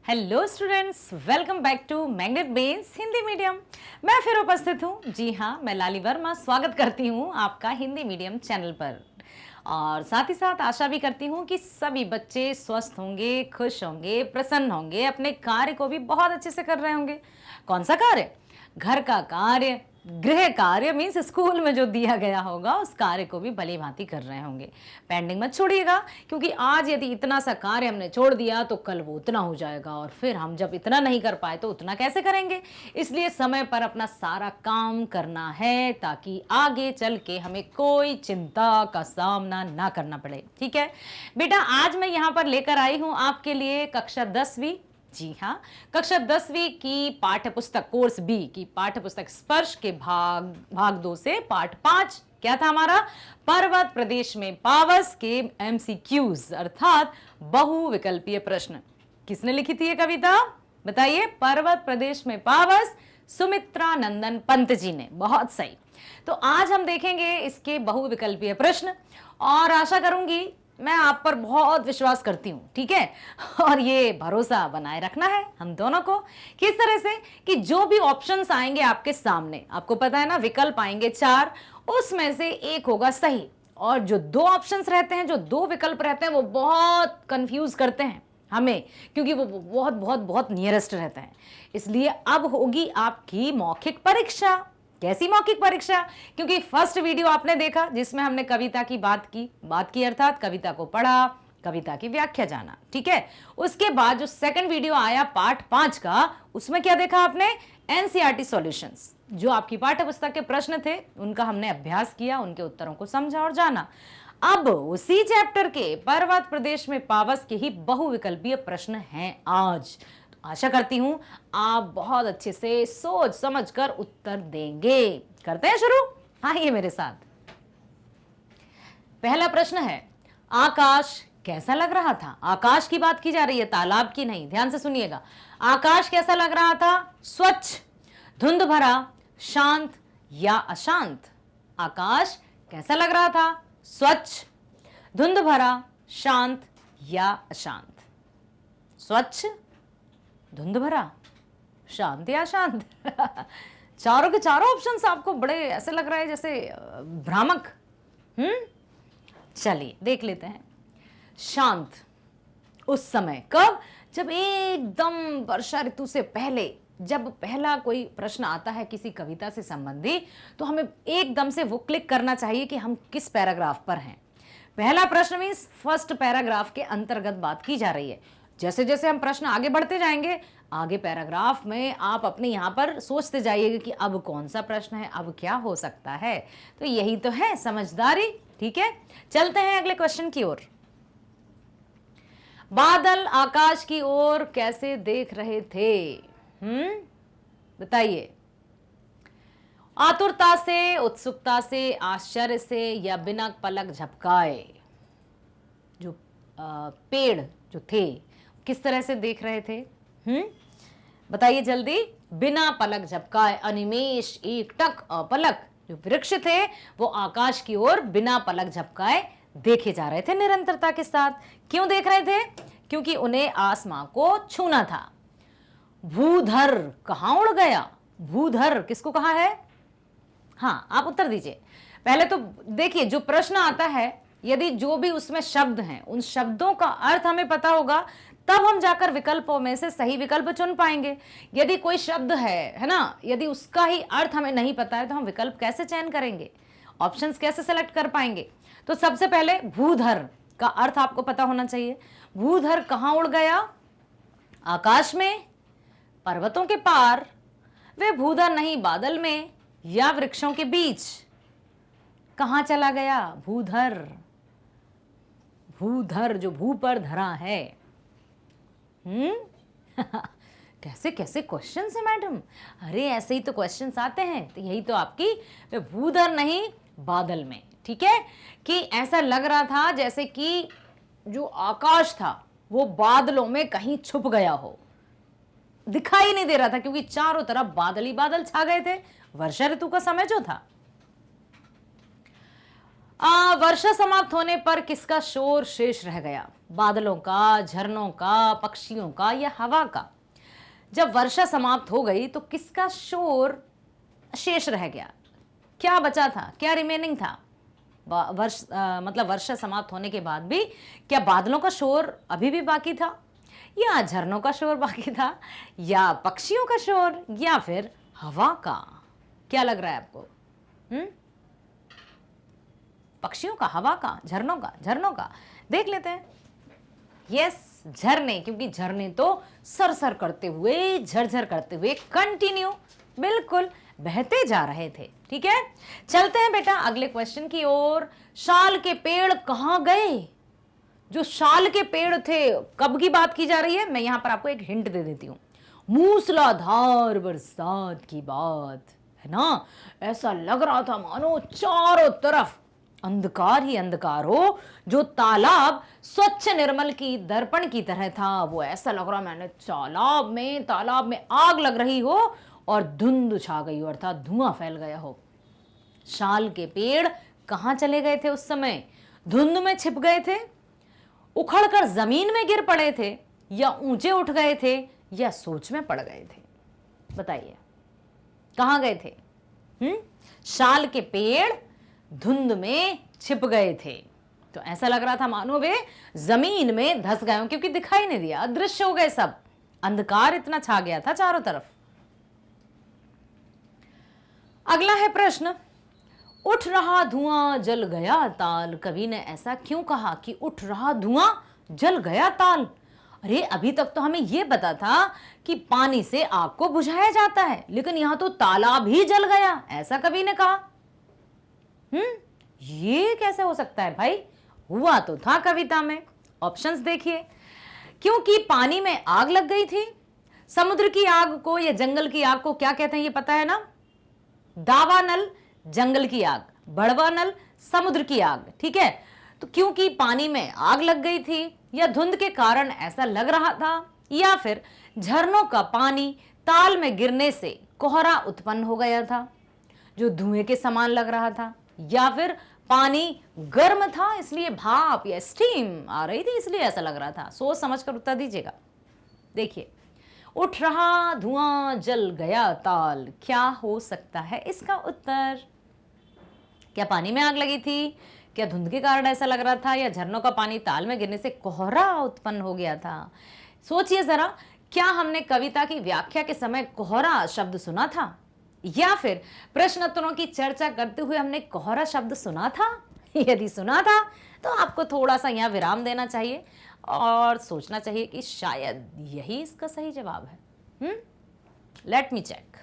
Hello students, welcome back to Magnet Brains Hindi medium. मैं फिर उपस्थित हूँ। जी हाँ, मैं लाली वर्मा स्वागत करती हूँ आपका हिंदी मीडियम चैनल पर। और साथ ही साथ आशा भी करती हूँ कि सभी बच्चे स्वस्थ होंगे, खुश होंगे, प्रसन्न होंगे, अपने कार्य को भी बहुत अच्छे से कर रहे होंगे। कौन सा कार्य? घर का कार्य, गृह कार्य मीन्स स्कूल में जो दिया गया होगा उस कार्य को भी भली भांति कर रहे होंगे। पेंडिंग मत छोड़िएगा, क्योंकि आज यदि इतना सा कार्य हमने छोड़ दिया तो कल वो उतना हो जाएगा, और फिर हम जब इतना नहीं कर पाए तो उतना कैसे करेंगे। इसलिए समय पर अपना सारा काम करना है ताकि आगे चल के हमें कोई चिंता का सामना ना करना पड़े। ठीक है बेटा, आज मैं यहाँ पर लेकर आई हूँ आपके लिए कक्षा 10वीं, जी हाँ, कक्षा 10वीं की पाठ्य पुस्तक कोर्स बी की पाठ्य पुस्तक स्पर्श के भाग 2 से पाठ 5 क्या था हमारा? पर्वत प्रदेश में पावस के एमसीक्यूज अर्थात बहुविकल्पीय प्रश्न। किसने लिखी थी ये कविता? बताइए। पर्वत प्रदेश में पावस, सुमित्रा नंदन पंत जी ने। बहुत सही। तो आज हम देखेंगे इसके बहुविकल्पीय प्रश्न, और आशा करूंगी, मैं आप पर बहुत विश्वास करती हूँ, ठीक है, और ये भरोसा बनाए रखना है हम दोनों को। किस तरह से कि जो भी ऑप्शंस आएंगे आपके सामने, आपको पता है ना, विकल्प आएंगे 4, उसमें से एक होगा सही। और जो 2 ऑप्शंस रहते हैं, जो 2 विकल्प रहते हैं, वो बहुत कंफ्यूज करते हैं हमें, क्योंकि वो बहुत बहुत बहुत नियरेस्ट रहते हैं। इसलिए अब होगी आपकी मौखिक परीक्षा। कैसी मौखिक परीक्षा? क्योंकि फर्स्ट वीडियो आपने देखा जिसमें हमने कविता की बात की अर्थात कविता को पढ़ा, कविता की व्याख्या जाना, ठीक है। उसके बाद जो सेकंड वीडियो आया पाठ 5 का, उसमें क्या देखा आपने? NCERT solutions. जो आपकी पाठ्य पुस्तक के प्रश्न थे उनका हमने अभ्यास किया, उनके उत्तरों को समझा और जाना। अब उसी चैप्टर के पर्वत प्रदेश में पावस के ही बहुविकल्पीय प्रश्न हैं आज। आशा करती हूं आप बहुत अच्छे से सोच समझकर उत्तर देंगे। करते हैं शुरू? आइए मेरे साथ। पहला प्रश्न है, आकाश कैसा लग रहा था? आकाश की बात की जा रही है, तालाब की नहीं। ध्यान से सुनिएगा। आकाश कैसा लग रहा था? स्वच्छ, धुंध भरा, शांत या अशांत? आकाश कैसा लग रहा था? स्वच्छ, धुंध भरा, शांत या अशांत? स्वच्छ, धुंध भरा, शांत या शांत? चारों के चारों ऑप्शंस आपको बड़े ऐसे लग रहा है जैसे भ्रामक। चलिए देख लेते हैं। शांत उस समय कब? जब एकदम वर्षा ऋतु से पहले, जब पहला कोई प्रश्न आता है किसी कविता से संबंधी, तो हमें एकदम से वो क्लिक करना चाहिए कि हम किस पैराग्राफ पर हैं। पहला प्रश्न मीन्स फर्स्ट पैराग्राफ के अंतर्गत बात की जा रही है। जैसे जैसे हम प्रश्न आगे बढ़ते जाएंगे, आगे पैराग्राफ में आप अपने यहाँ पर सोचते जाइएगा कि अब कौन सा प्रश्न है, अब क्या हो सकता है। तो यही तो है समझदारी, ठीक है। चलते हैं अगले क्वेश्चन की ओर। बादल आकाश की ओर कैसे देख रहे थे? बताइए। आतुरता से, उत्सुकता से, आश्चर्य से या बिना पलक झपकाए? जो पेड़ जो थे किस तरह से देख रहे थे? बताइए जल्दी। बिना पलक झपकाए, अनिमेष, एकटक, अपलक। जो वृक्ष थे वो आकाश की ओर बिना पलक झपकाए देखे जा रहे थे निरंतरता के साथ। क्यों देख रहे थे? क्योंकि उन्हें आसमां को छूना था। भूधर कहां उड़ गया? भूधर किसको कहा है? हाँ, आप उत्तर दीजिए। पहले तो देखिए, जो प्रश्न आता है यदि जो भी उसमें शब्द हैं उन शब्दों का अर्थ हमें पता होगा, तब हम जाकर विकल्पों में से सही विकल्प चुन पाएंगे। यदि कोई शब्द है ना, यदि उसका ही अर्थ हमें नहीं पता है तो हम विकल्प कैसे चयन करेंगे, ऑप्शंस कैसे सेलेक्ट कर पाएंगे? तो सबसे पहले भूधर का अर्थ आपको पता होना चाहिए। भूधर कहां उड़ गया? आकाश में, पर्वतों के पार, वे भूधर नहीं बादल में, या वृक्षों के बीच? कहां चला गया भूधर? भूधर जो भू पर धरा है। कैसे कैसे क्वेश्चंस है मैडम? अरे ऐसे ही तो क्वेश्चंस आते हैं। तो यही तो आपकी, वे भूधर नहीं बादल में, ठीक है। कि ऐसा लग रहा था जैसे कि जो आकाश था वो बादलों में कहीं छुप गया हो, दिखाई नहीं दे रहा था, क्योंकि चारों तरफ बादल ही बादल छा गए थे। वर्षा ऋतु का समय जो था। वर्षा समाप्त होने पर किसका शोर शेष रह गया? बादलों का, झरनों का, पक्षियों का या हवा का? जब वर्षा समाप्त हो गई तो किसका शोर शेष रह गया? क्या बचा था, क्या रिमेनिंग था? मतलब वर्षा समाप्त होने के बाद भी क्या बादलों का शोर अभी भी बाकी था, या झरनों का शोर बाकी था, या पक्षियों का शोर, या फिर हवा का? क्या लग रहा है आपको? पक्षियों का, हवा का, झरनों का? देख लेते हैं। यस, झरने, क्योंकि झरने तो सरसर करते हुए, झरझर करते हुए कंटिन्यू बिल्कुल बहते जा रहे थे। ठीक है, चलते हैं बेटा अगले क्वेश्चन की ओर। शाल के पेड़ कहां गए? जो शाल के पेड़ थे, कब की बात की जा रही है? मैं यहां पर आपको एक हिंट दे देती हूं। मूसलाधार बरसात की बात है ना। ऐसा लग रहा था मानो चारों तरफ अंधकार ही अंधकार हो। जो तालाब स्वच्छ निर्मल की दर्पण की तरह था, वो ऐसा लग रहा मैंने तालाब में आग लग रही हो और धुंध छा गई हो, अर्थात धुआं फैल गया हो। शाल के पेड़ कहां चले गए थे उस समय? धुंध में छिप गए थे, उखड़कर जमीन में गिर पड़े थे, या ऊंचे उठ गए थे, या सोच में पड़ गए थे? बताइए कहां गए थे? शाल के पेड़ धुंध में छिप गए थे, तो ऐसा लग रहा था मानो वे जमीन में धंस गए हो, क्योंकि दिखाई नहीं दिया, अदृश्य हो गए सब, अंधकार इतना छा गया था चारों तरफ। अगला है प्रश्न, उठ रहा धुआं जल गया ताल। कवि ने ऐसा क्यों कहा कि उठ रहा धुआं जल गया ताल? अरे अभी तक तो हमें यह पता था कि पानी से आग को बुझाया जाता है, लेकिन यहां तो तालाब ही जल गया, ऐसा कवि ने कहा। ये कैसे हो सकता है भाई? हुआ तो था कविता में। ऑप्शंस देखिए। क्योंकि पानी में आग लग गई थी। समुद्र की आग को या जंगल की आग को क्या कहते हैं ये पता है ना? दावानल जंगल की आग, बड़वानल समुद्र की आग। ठीक है, तो क्योंकि पानी में आग लग गई थी, या धुंध के कारण ऐसा लग रहा था, या फिर झरनों का पानी ताल में गिरने से कोहरा उत्पन्न हो गया था जो धुएं के समान लग रहा था, या फिर पानी गर्म था इसलिए भाप या स्टीम आ रही थी इसलिए ऐसा लग रहा था। सोच समझकर उत्तर दीजिएगा। देखिए, उठ रहा धुआं जल गया ताल, क्या हो सकता है इसका उत्तर? क्या पानी में आग लगी थी? क्या धुंध के कारण ऐसा लग रहा था, या झरनों का पानी ताल में गिरने से कोहरा उत्पन्न हो गया था? सोचिए जरा, क्या हमने कविता की व्याख्या के समय कोहरा शब्द सुना था, या फिर प्रश्नोत्तरों की चर्चा करते हुए हमने कोहरा शब्द सुना था? यदि सुना था तो आपको थोड़ा सा यहाँ विराम देना चाहिए और सोचना चाहिए कि शायद यही इसका सही जवाब है। Let me check.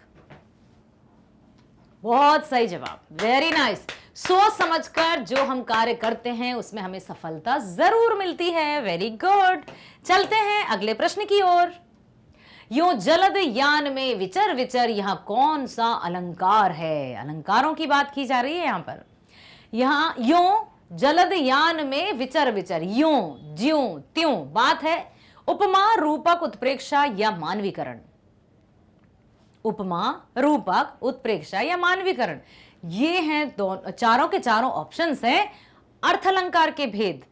बहुत सही जवाब, वेरी नाइस। सोच समझकर जो हम कार्य करते हैं उसमें हमें सफलता जरूर मिलती है। Very good. चलते हैं अगले प्रश्न की ओर। यूं जलद यान में विचर विचर, यहां कौन सा अलंकार है? अलंकारों की बात की जा रही है यहां पर। यहां यूं जलद यान में विचर विचर, यूं ज्यों त्यों बात है उपमा, रूपक, उत्प्रेक्षा या मानवीकरण। उपमा, रूपक, उत्प्रेक्षा या मानवीकरण, ये हैं चारों के चारों ऑप्शंस हैं। अर्थ अलंकार के भेद,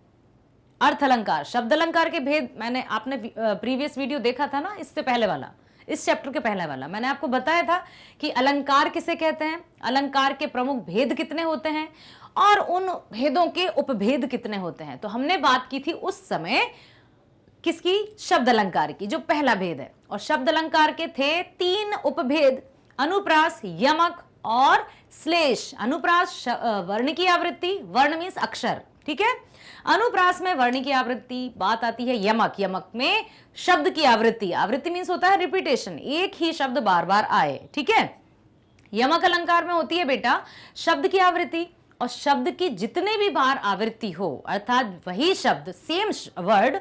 अर्थ अलंकार, शब्द अलंकार के भेद मैंने आपने प्रीवियस वीडियो देखा था ना, इससे पहले वाला, इस चैप्टर के पहले वाला, मैंने आपको बताया था कि अलंकार किसे कहते हैं, अलंकार के प्रमुख भेद कितने होते हैं और उन भेदों के उपभेद कितने होते हैं। तो हमने बात की थी उस समय किसकी? शब्द अलंकार की, जो पहला भेद है। और शब्द अलंकार के थे 3 उपभेद, अनुप्रास, यमक और श्लेष। अनुप्रास वर्ण की आवृत्ति, वर्ण मीन्स अक्षर, ठीक है। अनुप्रास में वर्ण की आवृत्ति, बात आती है यमक, यमक में शब्द की आवृत्ति, आवृत्ति मीन्स होता है रिपीटेशन, एक ही शब्द बार बार आए, ठीक है। यमक अलंकार में होती है बेटा शब्द की आवृत्ति, और शब्द की जितने भी बार आवृत्ति हो, अर्थात वही शब्द, सेम वर्ड,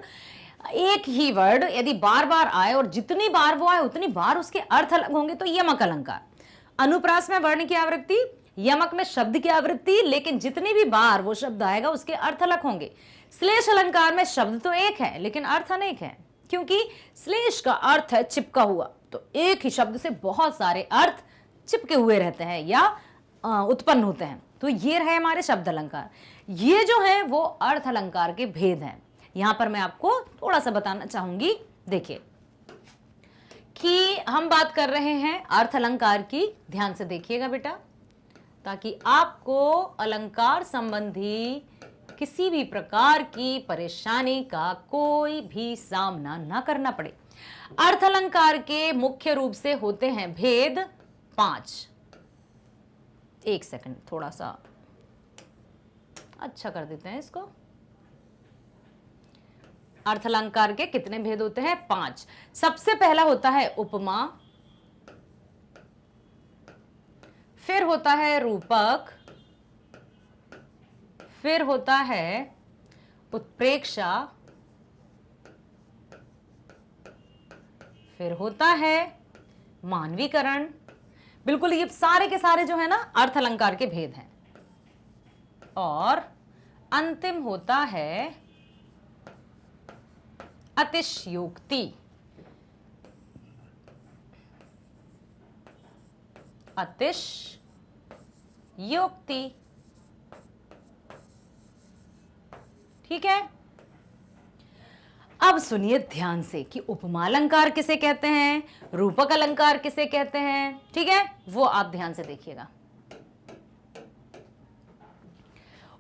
एक ही वर्ड यदि बार बार आए और जितनी बार वो आए उतनी बार उसके अर्थ अलग होंगे, तो यमक अलंकार। अनुप्रास में वर्ण की आवृत्ति, यमक में शब्द की आवृत्ति, लेकिन जितनी भी बार वो शब्द आएगा उसके अर्थ अलग होंगे। श्लेष अलंकार में शब्द तो एक है लेकिन अर्थ अनेक है, क्योंकि श्लेष का अर्थ है चिपका हुआ, तो एक ही शब्द से बहुत सारे अर्थ चिपके हुए रहते हैं या उत्पन्न होते हैं। तो ये रहे हमारे शब्द अलंकार। ये जो है वो अर्थ अलंकार के भेद हैं। यहां पर मैं आपको थोड़ा सा बताना चाहूंगी। देखिए कि हम बात कर रहे हैं अर्थ अलंकार की, ध्यान से देखिएगा बेटा, ताकि आपको अलंकार संबंधी किसी भी प्रकार की परेशानी का कोई भी सामना ना करना पड़े। अर्थ अलंकार के मुख्य रूप से होते हैं भेद 5। एक सेकंड, थोड़ा सा अच्छा कर देते हैं इसको। अर्थ अलंकार के कितने भेद होते हैं? 5। सबसे पहला होता है उपमा, फिर होता है रूपक, फिर होता है उत्प्रेक्षा, फिर होता है मानवीकरण। बिल्कुल ये सारे के सारे जो है ना अर्थ अलंकार के भेद हैं। और अंतिम होता है अतिशयोक्ति। अतिशयोक्ति, ठीक है। अब सुनिए ध्यान से कि उपमा अलंकार किसे कहते हैं, रूपक अलंकार किसे कहते हैं, ठीक है, वो आप ध्यान से देखिएगा।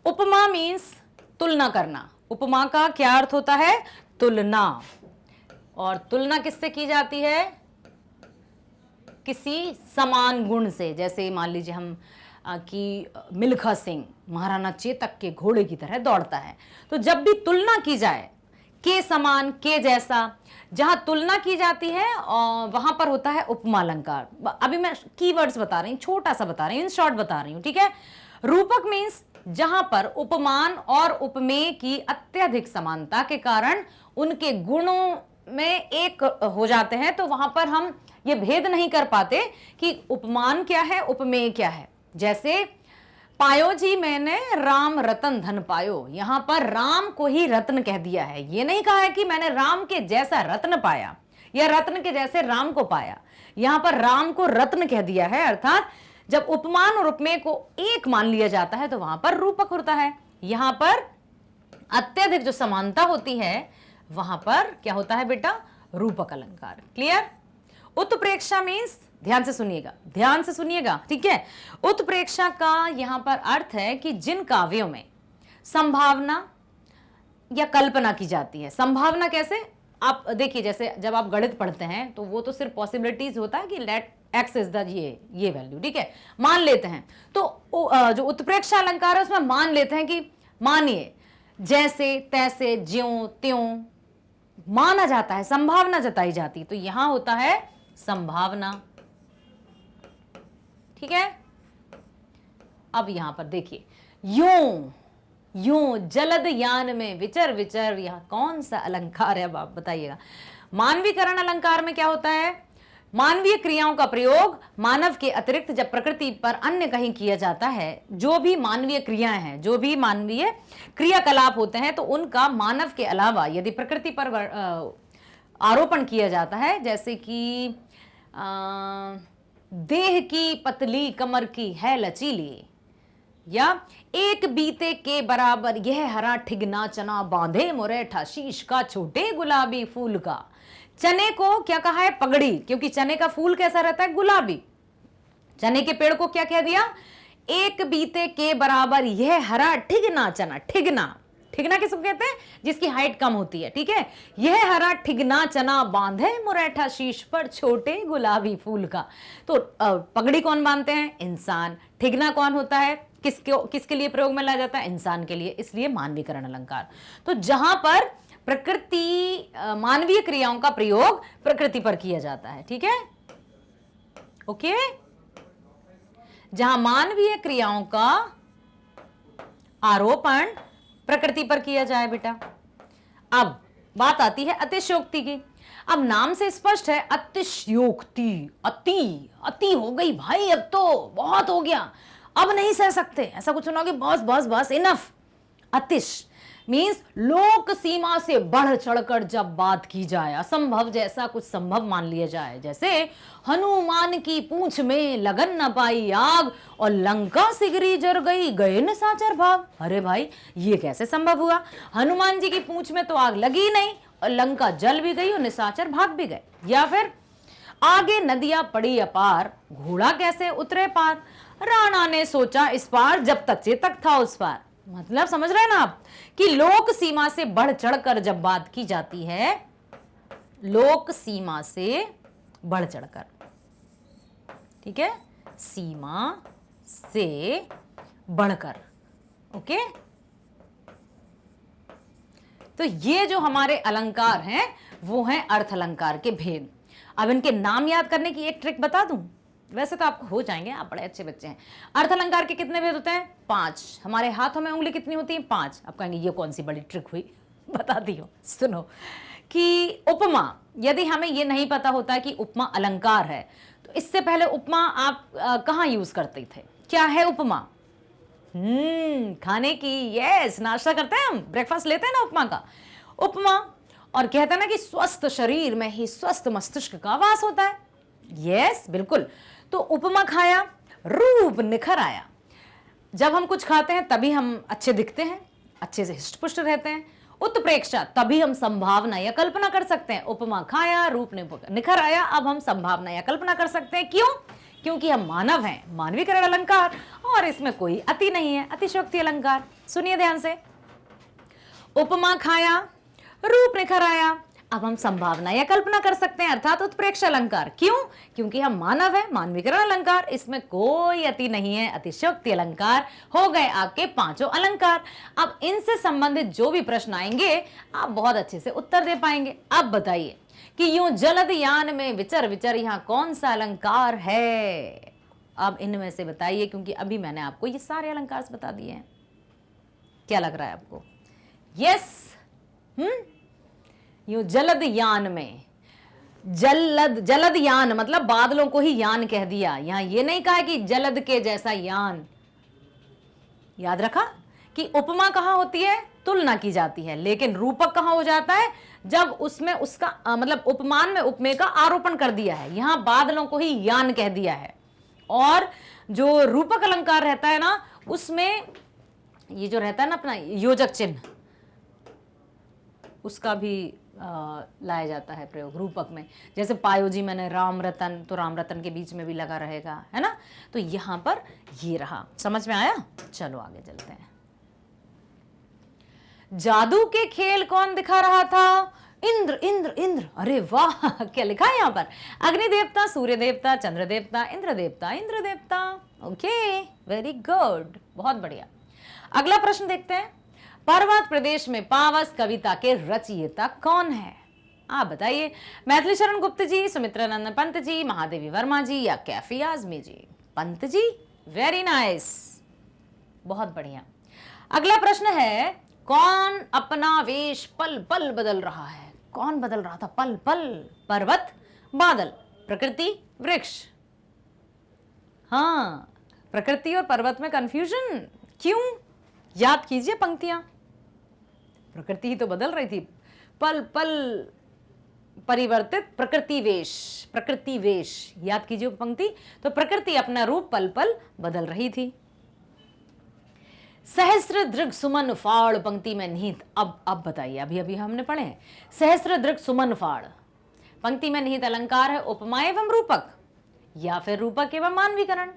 उपमा मीन्स तुलना करना। उपमा का क्या अर्थ होता है? तुलना। और तुलना किससे की जाती है? किसी समान गुण से। जैसे मान लीजिए हम कि मिल्खा सिंह महाराणा चेतक के घोड़े की तरह दौड़ता है, तो जब भी तुलना की जाए के समान, के जैसा, जहां तुलना की जाती है वहां पर होता है उपमा अलंकार। अभी मैं कीवर्ड्स बता रही हूं, छोटा सा बता रही हूं, इन शॉर्ट बता रही हूं, ठीक है। रूपक मीन्स जहां पर उपमान और उपमेय की अत्यधिक समानता के कारण उनके गुणों में एक हो जाते हैं, तो वहां पर हम ये भेद नहीं कर पाते कि उपमान क्या है, उपमेय क्या है। जैसे पायो जी मैंने राम रतन धन पायो, यहां पर राम को ही रत्न कह दिया है, ये नहीं कहा है कि मैंने राम के जैसा रत्न पाया या रत्न के जैसे राम को पाया। यहां पर राम को रत्न कह दिया है, अर्थात जब उपमान और उपमेय को एक मान लिया जाता है तो वहां पर रूपक होता है। यहां पर अत्यधिक जो समानता होती है वहां पर क्या होता है बेटा? रूपक अलंकार। क्लियर? उत्प्रेक्षा मीन्स, ध्यान से सुनिएगा, ध्यान से सुनिएगा, ठीक है। उत्प्रेक्षा का यहां पर अर्थ है कि जिन काव्यों में संभावना या कल्पना की जाती है। संभावना कैसे? आप देखिए, जैसे जब आप गणित पढ़ते हैं तो वो तो सिर्फ पॉसिबिलिटीज होता है कि लेट एक्स इज द ये वैल्यू, ठीक है, मान लेते हैं। तो जो उत्प्रेक्षा अलंकार है उसमें मान लेते हैं कि मानिए जैसे तैसे ज्यों त्यों माना जाता है, संभावना जताई जाती है, तो यहां होता है संभावना, ठीक है। अब यहां पर देखिए, यूं यूं जलद यान में विचर विचर, यह कौन सा अलंकार है? अब आप बताइएगा। मानवीकरण अलंकार में क्या होता है? मानवीय क्रियाओं का प्रयोग मानव के अतिरिक्त जब प्रकृति पर अन्य कहीं किया जाता है, जो भी मानवीय क्रियाएं हैं, जो भी मानवीय क्रियाकलाप होते हैं, तो उनका मानव के अलावा यदि प्रकृति पर आरोपण किया जाता है, जैसे कि देह की पतली कमर की है लचीली, या एक बीते के बराबर यह हरा ठिगना चना बांधे मुरैठा शीश का छोटे गुलाबी फूल का। चने को क्या कहा है? पगड़ी, क्योंकि चने का फूल कैसा रहता है? गुलाबी। चने के पेड़ को क्या कह दिया? एक बीते के बराबर यह हरा ठिगना चना। ठिगना, ठिगना किसको कहते हैं? जिसकी हाइट कम होती है, ठीक है। यह हरा ठिगना चना बांधे मुरैठा शीश पर छोटे गुलाबी फूल का। तो पगड़ी कौन बांधते हैं? इंसान। ठिगना कौन होता है? किसके लिए प्रयोग में लाया जाता है? इंसान के लिए, इसलिए मानवीकरण अलंकार। तो जहां पर प्रकृति, मानवीय क्रियाओं का प्रयोग प्रकृति पर किया जाता है, ठीक है, ओके। जहां मानवीय क्रियाओं का आरोपण प्रकृति पर किया जाए बेटा। अब बात आती है अतिशयोक्ति की। अब नाम से स्पष्ट है, अतिशयोक्ति, अति हो गई भाई, अब तो बहुत हो गया, अब नहीं सह सकते, ऐसा कुछ सुनोगे, बस बस बस इनफ। अतिश मीन्स लोक सीमा से बढ़ चढ़कर जब बात की जाए, असंभव जैसा कुछ संभव मान लिया जाए, जैसे हनुमान की पूंछ में लगन न पाई आग और लंका सिगरी जर गई गए निशाचर भाग। अरे भाई ये कैसे संभव हुआ? हनुमान जी की पूंछ में तो आग लगी नहीं और लंका जल भी गई और निशाचर भाग भी गए। या फिर आगे नदियां पड़ी अपार घोड़ा कैसे उतरे पार, राणा ने सोचा इस पार जब तक चेतक था उस पार। मतलब समझ रहे हैं ना आप कि लोक सीमा से बढ़ चढ़कर जब बात की जाती है, लोक सीमा से बढ़ चढ़कर, ठीक है, सीमा से बढ़कर, ओके। तो ये जो हमारे अलंकार हैं वो हैं अर्थ अलंकार के भेद। अब इनके नाम याद करने की एक ट्रिक बता दूं, वैसे तो आपको हो जाएंगे, आप बड़े अच्छे बच्चे हैं। अर्थ अलंकार के कितने भेद होते हैं? 5। हमारे हाथों में उंगली कितनी होती है? 5। आप कहेंगे ये कौन सी बड़ी ट्रिक हुई? बताती हूँ, सुनो। कि उपमा, यदि हमें ये नहीं पता होता कि उपमा अलंकार है, तो इससे पहले उपमा आप कहाँ यूज करते थे? क्या है उपमा? खाने की, यस, नाश्ता करते हैं हम, ब्रेकफास्ट लेते हैं ना उपमा का। उपमा, और कहते हैं ना कि स्वस्थ शरीर में ही स्वस्थ मस्तिष्क का वास होता है। यस, बिल्कुल। तो उपमा खाया, रूप निखर आया। जब हम कुछ खाते हैं तभी हम अच्छे दिखते हैं, अच्छे से हिष्ट पुष्ट रहते हैं। उत्प्रेक्षा, तभी हम संभावना या कल्पना कर सकते हैं। उपमा खाया, रूप निखर आया, अब हम संभावना या कल्पना कर सकते हैं। क्यों? क्योंकि हम मानव हैं। मानवीकरण अलंकार, और इसमें कोई अति नहीं है, अतिशयोक्ति अलंकार। सुनिए ध्यान से, उपमा खाया, रूप निखर आया, अब हम संभावना या कल्पना कर सकते हैं, अर्थात उत्प्रेक्ष अलंकार। क्यों? क्योंकि हम मानव है, मानवीकरण अलंकार, इसमें कोई अति नहीं है, अतिशयोक्ति अलंकार। हो गए आपके 5 अलंकार। अब इनसे संबंधित जो भी प्रश्न आएंगे आप बहुत अच्छे से उत्तर दे पाएंगे। अब बताइए कि यूं जलद यान में विचर विचर यहाँ कौन सा अलंकार है? अब इनमें से बताइए, क्योंकि अभी मैंने आपको ये सारे अलंकार बता दिए हैं। क्या लग रहा है आपको? यस, यूं जलद यान में, जलद यान मतलब बादलों को ही यान कह दिया। यहां ये नहीं कहा कि जलद के जैसा यान। याद रखा कि उपमा कहां होती है? तुलना की जाती है। लेकिन रूपक कहां हो जाता है? जब उसमें उसका मतलब उपमान में उपमेय का आरोपण कर दिया है। यहां बादलों को ही यान कह दिया है। और जो रूपक अलंकार रहता है ना, उसमें ये जो रहता है ना अपना योजक चिन्ह, उसका भी लाया जाता है प्रयोग रूपक में। जैसे पायोजी मैंने राम रतन, तो राम रतन के बीच में भी लगा रहेगा, है ना। तो यहां पर ये रहा, समझ में आया? चलो आगे चलते हैं। जादू के खेल कौन दिखा रहा था? इंद्र, इंद्र, इंद्र। अरे वाह, क्या लिखा है यहां पर? अग्नि देवता, सूर्य देवता, चंद्र देवता, इंद्र देवता, इंद्र देवता। ओके, वेरी गुड, बहुत बढ़िया। अगला प्रश्न देखते हैं। पर्वत प्रदेश में पावस कविता के रचयिता कौन है? आप बताइए। मैथिली शरण गुप्त जी, सुमित्रानंद पंत जी, महादेवी वर्मा जी या कैफी आजमी जी? पंत जी, वेरी नाइस, बहुत बढ़िया। अगला प्रश्न है, कौन अपना वेश पल पल बदल रहा है? कौन बदल रहा था पल पल? पर्वत, बादल, प्रकृति, वृक्ष? हाँ, प्रकृति और पर्वत में कंफ्यूजन क्यों? याद कीजिए पंक्तियां। प्रकृति ही तो बदल रही थी, पल पल परिवर्तित प्रकृति वेश, प्रकृति वेश। याद कीजिए पंक्ति। तो प्रकृति अपना रूप पल पल बदल रही थी। सहस्र दृग सुमन फाड़ पंक्ति में निहित। अब बताइए, अभी अभी हमने पढ़े हैं। सहस्र दृग सुमन फाड़ पंक्ति में निहित अलंकार है उपमा एवं रूपक, या फिर रूपक एवं मानवीकरण,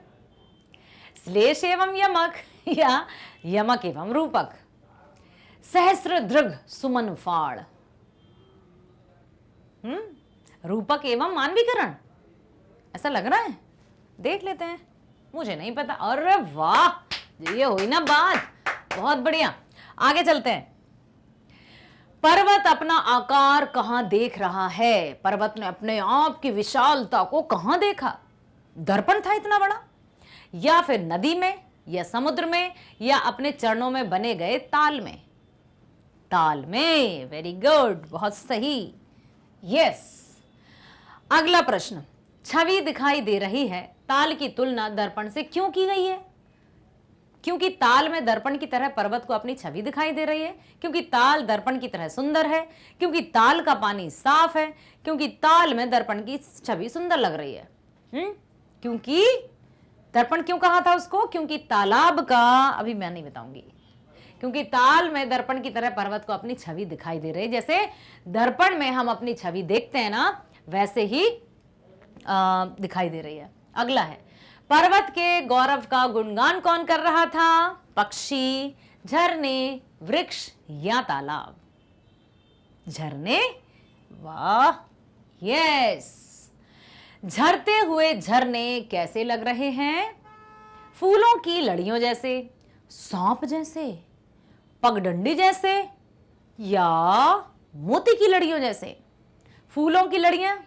श्लेष एवं यमक, या यमक एवं रूपक। सहस्र दृग सुमन फाड़, रूपक एवं मानवीकरण, ऐसा लग रहा है? देख लेते हैं, मुझे नहीं पता। अरे वाह, ये हुई ना बात, बहुत बढ़िया। आगे चलते हैं। पर्वत अपना आकार कहां देख रहा है? पर्वत ने अपने आप की विशालता को कहां देखा? दर्पण था इतना बड़ा, या फिर नदी में, या समुद्र में, या अपने चरणों में बने गए ताल में? ताल में, वेरी गुड, बहुत सही, यस। अगला प्रश्न, छवि दिखाई दे रही है, ताल की तुलना दर्पण से क्यों की गई है? क्योंकि ताल में दर्पण की तरह पर्वत को अपनी छवि दिखाई दे रही है, क्योंकि ताल दर्पण की तरह सुंदर है, क्योंकि ताल का पानी साफ है, क्योंकि ताल में दर्पण की छवि सुंदर लग रही है। क्योंकि दर्पण क्यों कहा था उसको? क्योंकि तालाब का, अभी मैं नहीं बताऊंगी, क्योंकि ताल में दर्पण की तरह पर्वत को अपनी छवि दिखाई दे रही है। जैसे दर्पण में हम अपनी छवि देखते हैं ना, वैसे ही दिखाई दे रही है। अगला है, पर्वत के गौरव का गुणगान कौन कर रहा था? पक्षी, झरने, वृक्ष या तालाब? झरने, वाह, यस। झरते हुए झरने कैसे लग रहे हैं? फूलों की लड़ियों जैसे, सांप जैसे, पगडंडी जैसे या मोती की लड़ियों जैसे? फूलों की लड़ियां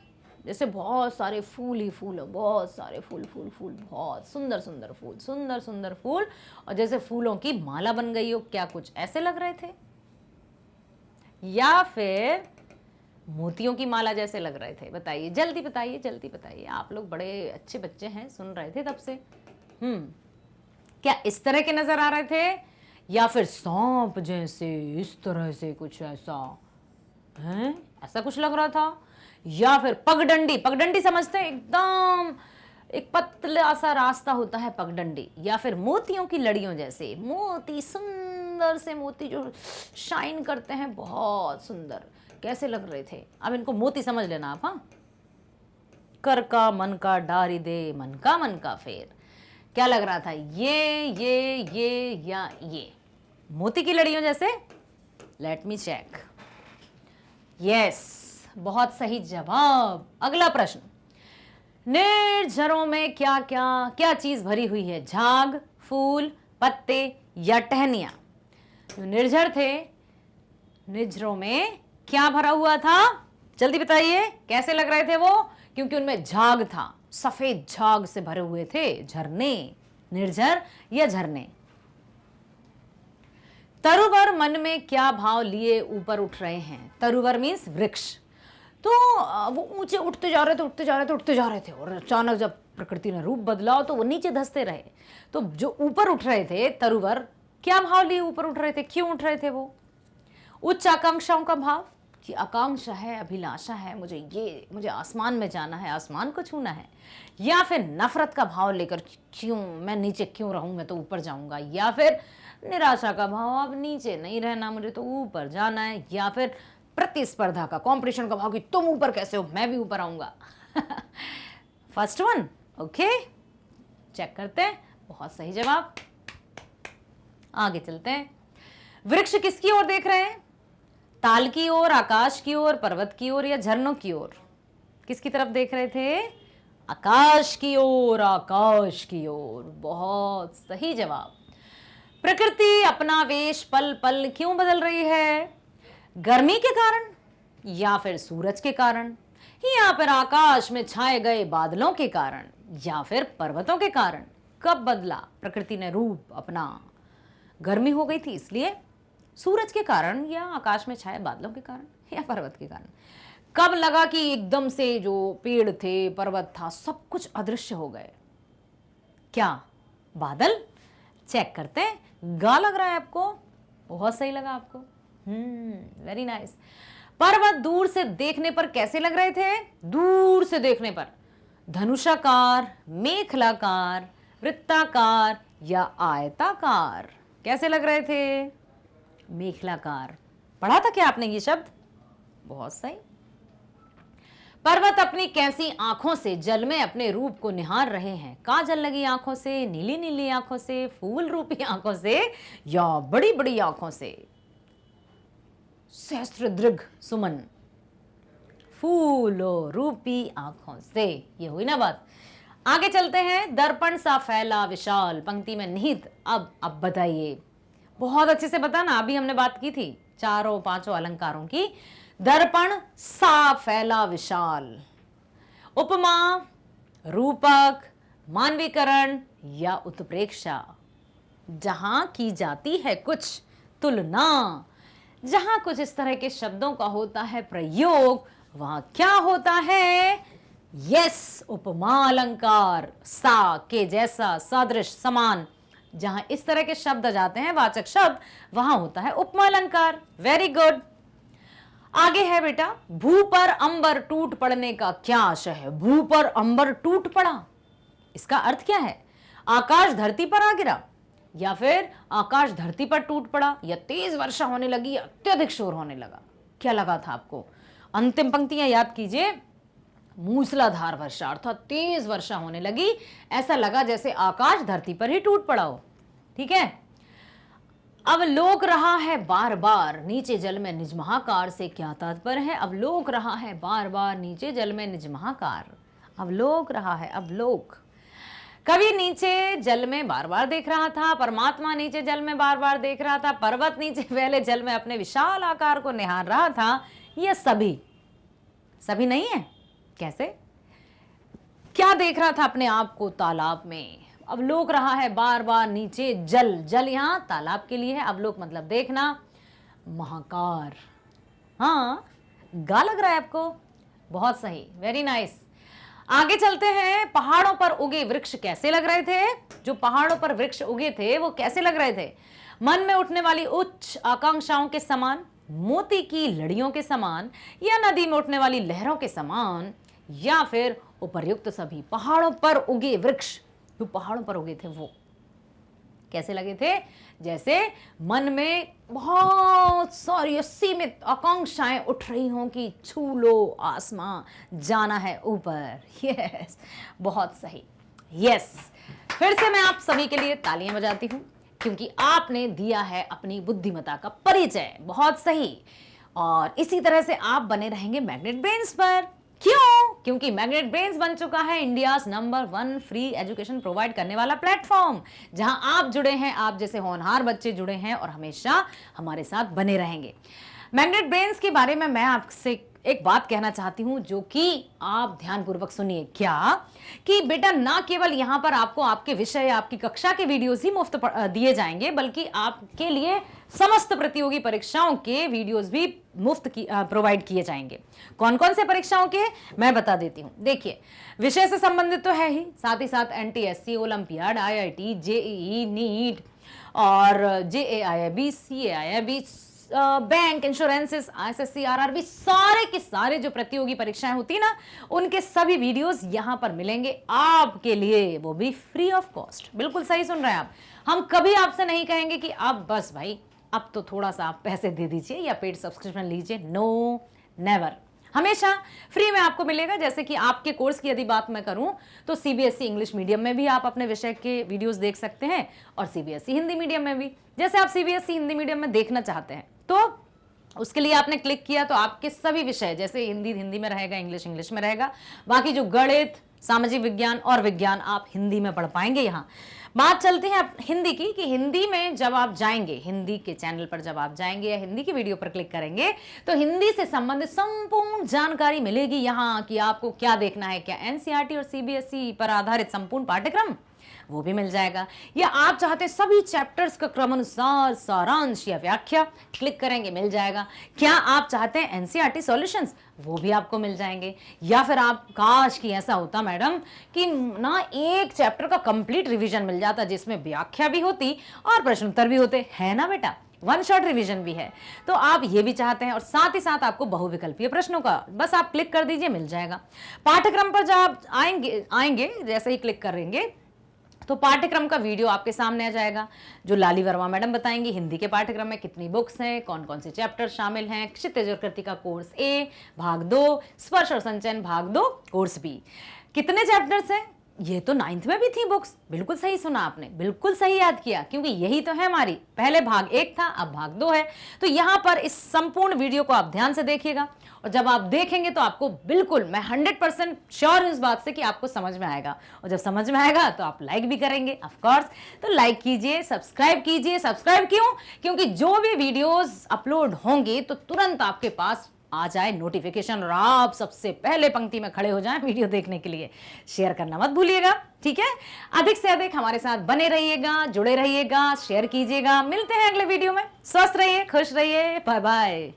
जैसे बहुत सारे फूल ही फूल, बहुत सारे फूल फूल फूल, बहुत सुंदर सुंदर फूल, सुंदर सुंदर फूल, और जैसे फूलों की माला बन गई हो, क्या कुछ ऐसे लग रहे थे? या फिर मोतियों की माला जैसे लग रहे थे? बताइए, जल्दी बताइए, जल्दी बताइए, आप लोग बड़े अच्छे बच्चे हैं, सुन रहे थे तब से। क्या इस तरह के नजर आ रहे थे, या फिर सांप जैसे, इस तरह से कुछ ऐसा है, ऐसा कुछ लग रहा था? या फिर पगडंडी, पगडंडी समझते हैं, एकदम एक पतला सा रास्ता होता है पगडंडी। या फिर मोतियों की लड़ियों जैसे, मोती, सुंदर से मोती जो शाइन करते हैं, बहुत सुंदर, कैसे लग रहे थे? अब इनको मोती समझ लेना आप। हाँ, कर का मन का डारी दे, मन का फेर, क्या लग रहा था? ये या ये? मोती की लड़ियों जैसे? लेट मी चेक, यस, बहुत सही जवाब। अगला प्रश्न, निर्झरों में क्या क्या क्या चीज भरी हुई है? झाग, फूल, पत्ते या टहनियां? जो निर्झर थे, निर्झरों में क्या भरा हुआ था? जल्दी बताइए, कैसे लग रहे थे वो? क्योंकि उनमें झाग था, सफेद झाग से भरे हुए थे झरने। निर्झर या झरने? तरुवर मन में क्या भाव लिए ऊपर उठ रहे हैं? तरुवर मीन्स वृक्ष। तो वो ऊंचे उठते जा रहे थे, और अचानक जब प्रकृति ने रूप बदला तो वो नीचे धंसते रहे। तो जो ऊपर उठ रहे थे तरुवर, क्या भाव लिए ऊपर उठ रहे थे? क्यों उठ रहे थे वो? उच्च आकांक्षाओं का भाव, कि आकांक्षा है, अभिलाषा है, मुझे आसमान में जाना है, आसमान को छूना है। या फिर नफरत का भाव लेकर, क्यों मैं नीचे क्यों रहूं, मैं तो ऊपर जाऊंगा। या फिर निराशा का भाव, अब नीचे नहीं रहना, मुझे तो ऊपर जाना है। या फिर प्रतिस्पर्धा का, कंपटीशन का भाव, कि तुम ऊपर कैसे हो, मैं भी ऊपर आऊंगा। फर्स्ट वन, ओके, चेक करते हैं। बहुत सही जवाब। आगे चलते हैं। वृक्ष किसकी ओर देख रहे हैं? ताल की ओर, आकाश की ओर, पर्वत की ओर या झरनों की ओर? किसकी तरफ देख रहे थे? आकाश की ओर, आकाश की ओर। बहुत सही जवाब। प्रकृति अपना वेश पल पल क्यों बदल रही है? गर्मी के कारण, या फिर सूरज के कारण, या फिर आकाश में छाए गए बादलों के कारण, या फिर पर्वतों के कारण? कब बदला प्रकृति ने रूप अपना? गर्मी हो गई थी इसलिए, सूरज के कारण, या आकाश में छाए बादलों के कारण, या पर्वत के कारण? कब लगा कि एकदम से जो पेड़ थे, पर्वत था, सब कुछ अदृश्य हो गए? क्या बादल? चेक करते हैं। गा लग रहा है आपको? बहुत सही लगा आपको, वेरी नाइस। पर्वत दूर से देखने पर कैसे लग रहे थे? दूर से देखने पर धनुषाकार, मेखलाकार, वृत्ताकार या आयताकार? कैसे लग रहे थे? मेखलाकार। पढ़ा था क्या आपने ये शब्द? बहुत सही। पर्वत अपनी कैसी आंखों से जल में अपने रूप को निहार रहे हैं? काजल लगी आंखों से, नीली नीली आंखों से, फूल रूपी आंखों से या बड़ी बड़ी आंखों से? सहस्त्र दृघ सुमन, फूलों रूपी आंखों से। ये हुई ना बात। आगे चलते हैं। दर्पण सा फैला विशाल, पंक्ति में निहित। अब बताइए, बहुत अच्छे से बताना, अभी हमने बात की थी चारों पांचों अलंकारों की। दर्पण सा फैला विशाल, उपमा, रूपक, मानवीकरण या उत्प्रेक्षा? जहां की जाती है कुछ तुलना, जहां कुछ इस तरह के शब्दों का होता है प्रयोग, वहां क्या होता है? यस, उपमा अलंकार। सा के जैसा, सदृश, समान, जहां इस तरह के शब्द आ जाते हैं वाचक शब्द, वहां होता है उपमा अलंकार। Very good. आगे है बेटा, भू पर अंबर टूट पड़ने का क्या आशय है? भू पर अंबर टूट पड़ा, इसका अर्थ क्या है? आकाश धरती पर आ गिरा, या फिर आकाश धरती पर टूट पड़ा, या तेज वर्षा होने लगी, या अत्यधिक शोर होने लगा। क्या लगा था आपको? अंतिम पंक्तियां याद कीजिए। मूसलाधार वर्षा अर्थात तेज वर्षा होने लगी, ऐसा लगा जैसे आकाश धरती पर ही टूट पड़ा हो। ठीक है। अवलोक रहा है बार बार नीचे जल में निज महाकार से क्या तात्पर्य है? अवलोक रहा है बार बार नीचे जल में निज महाकार। अवलोक रहा है, अवलोक। कवि नीचे जल में बार बार देख रहा था, परमात्मा नीचे जल में बार बार देख रहा था, पर्वत नीचे फैले जल में अपने विशाल आकार को निहार रहा था। यह सभी नहीं है। कैसे? क्या देख रहा था अपने आप को? तालाब में। अवलोक रहा है बार बार नीचे जल, जल यहां तालाब के लिए है, अवलोक मतलब देखना। महाकार, हाँ गा लग रहा है आपको? बहुत सही, वेरी नाइस। आगे चलते हैं। पहाड़ों पर उगे वृक्ष कैसे लग रहे थे? जो पहाड़ों पर वृक्ष उगे थे वो कैसे लग रहे थे? मन में उठने वाली उच्च आकांक्षाओं के समान, मोती की लड़ियों के समान, या नदी में उठने वाली लहरों के समान, या फिर उपर्युक्त सभी। पहाड़ों पर उगे वृक्ष, जो पहाड़ों पर उगे थे वो कैसे लगे थे? जैसे मन में बहुत सारी असीमित आकांक्षाएं उठ रही हों कि छू लो आसमां, जाना है ऊपर। यस, बहुत सही। यस, फिर से मैं आप सभी के लिए तालियां बजाती हूं, क्योंकि आपने दिया है अपनी बुद्धिमत्ता का परिचय। बहुत सही। और इसी तरह से आप बने रहेंगे मैग्नेट ब्रेन्स पर। क्यों? क्योंकि मैग्नेट ब्रेन्स बन चुका है India number 1 free education provide करने वाला प्लेटफॉर्म, जहां आप जुड़े हैं, आप जैसे होनहार बच्चे जुड़े हैं और हमेशा हमारे साथ बने रहेंगे। मैग्नेट ब्रेन्स के बारे में मैं आपसे एक बात कहना चाहती हूं, जो कि आप ध्यानपूर्वक सुनिए। क्या कि बेटा, ना केवल यहां पर आपको आपके विषय, आपकी कक्षा के वीडियोस ही मुफ्त दिए जाएंगे, बल्कि आपके लिए समस्त प्रतियोगी परीक्षाओं के वीडियोस भी मुफ्त प्रोवाइड किए जाएंगे। कौन कौन से परीक्षाओं के मैं बता देती हूं। देखिए, विषय से संबंधित तो है ही, साथ ही साथ NTSC, olympiad, IIT, JEE, NEET और JAIIB, CAIIB, bank, insurances, SSC, RRB, सारे के सारे जो प्रतियोगी परीक्षाएं होती ना, उनके सभी वीडियोस यहां पर मिलेंगे आपके लिए, वो भी फ्री ऑफ कॉस्ट। बिल्कुल सही सुन रहे हैं आप। हम कभी आपसे नहीं कहेंगे कि आप बस भाई अब तो थोड़ा सा आप पैसे दे दीजिए या पेड सब्सक्रिप्शन लीजिए। No, never. हमेशा फ्री में आपको मिलेगा। जैसे कि आपके कोर्स की यदि बात मैं करूं तो CBSE इंग्लिश मीडियम में भी आप अपने विषय के वीडियोस देख सकते हैं, और CBSE हिंदी मीडियम में भी। जैसे आप CBSE हिंदी मीडियम में देखना चाहते हैं तो उसके लिए आपने क्लिक किया तो आपके सभी विषय, जैसे हिंदी हिंदी में रहेगा, इंग्लिश इंग्लिश में रहेगा, बाकी जो गणित, सामाजिक विज्ञान और विज्ञान आप हिंदी में पढ़ पाएंगे। यहाँ बात चलती है हिंदी की, कि हिंदी में जब आप जाएंगे, हिंदी के चैनल पर जब आप जाएंगे या हिंदी की वीडियो पर क्लिक करेंगे तो हिंदी से संबंधित संपूर्ण जानकारी मिलेगी यहाँ, कि आपको क्या देखना है। क्या NCERT और CBSE पर आधारित संपूर्ण पाठ्यक्रम, वो भी मिल जाएगा। या आप चाहते हैं सभी चैप्टर्स का क्रमानुसार सारांश या व्याख्या, क्लिक करेंगे मिल जाएगा। क्या आप चाहते हैं NCERT सॉल्यूशंस, वो भी आपको मिल जाएंगे। या फिर आप, काश कि ऐसा होता मैडम कि ना एक चैप्टर का कंप्लीट रिवीजन मिल जाता, जिसमें व्याख्या भी होती और प्रश्न उत्तर भी होते, है ना बेटा, 1 शॉट रिवीजन भी है। तो आप ये भी चाहते हैं, और साथ ही साथ आपको बहुविकल्पीय प्रश्नों का, बस आप क्लिक कर दीजिए मिल जाएगा। पाठ्यक्रम पर जब आप आएंगे जैसे ही क्लिक करेंगे तो पाठ्यक्रम का वीडियो आपके सामने आ जाएगा, जो लाली वर्मा मैडम बताएंगी हिंदी के पाठ्यक्रम में कितनी बुक्स हैं, कौन कौन से चैप्टर शामिल हैं। क्षितिज और कृतिका कोर्स A भाग 2, स्पर्श और संचयन भाग 2 कोर्स B, कितने चैप्टर्स हैं? ये तो 9th में भी थी बुक्स। बिल्कुल सही सुना आपने, बिल्कुल सही याद किया, क्योंकि यही तो है हमारी। पहले भाग 1 था, अब भाग 2 है। तो यहाँ पर इस संपूर्ण वीडियो को आप ध्यान से देखिएगा, और जब आप देखेंगे तो आपको बिल्कुल, मैं 100% श्योर हूं इस बात से कि आपको समझ में आएगा। और जब समझ में आएगा तो आप लाइक भी करेंगे ऑफ कोर्स। तो लाइक कीजिए, सब्सक्राइब कीजिए। सब्सक्राइब क्यों? क्योंकि जो भी वीडियोस अपलोड होंगे तो तुरंत आपके पास आ जाए नोटिफिकेशन, और आप सबसे पहले पंक्ति में खड़े हो जाएं वीडियो देखने के लिए। शेयर करना मत भूलिएगा, ठीक है? अधिक से अधिक हमारे साथ बने रहिएगा, जुड़े रहिएगा, शेयर कीजिएगा। मिलते हैं अगले वीडियो में। स्वस्थ रहिए, खुश रहिए, बाय बाय।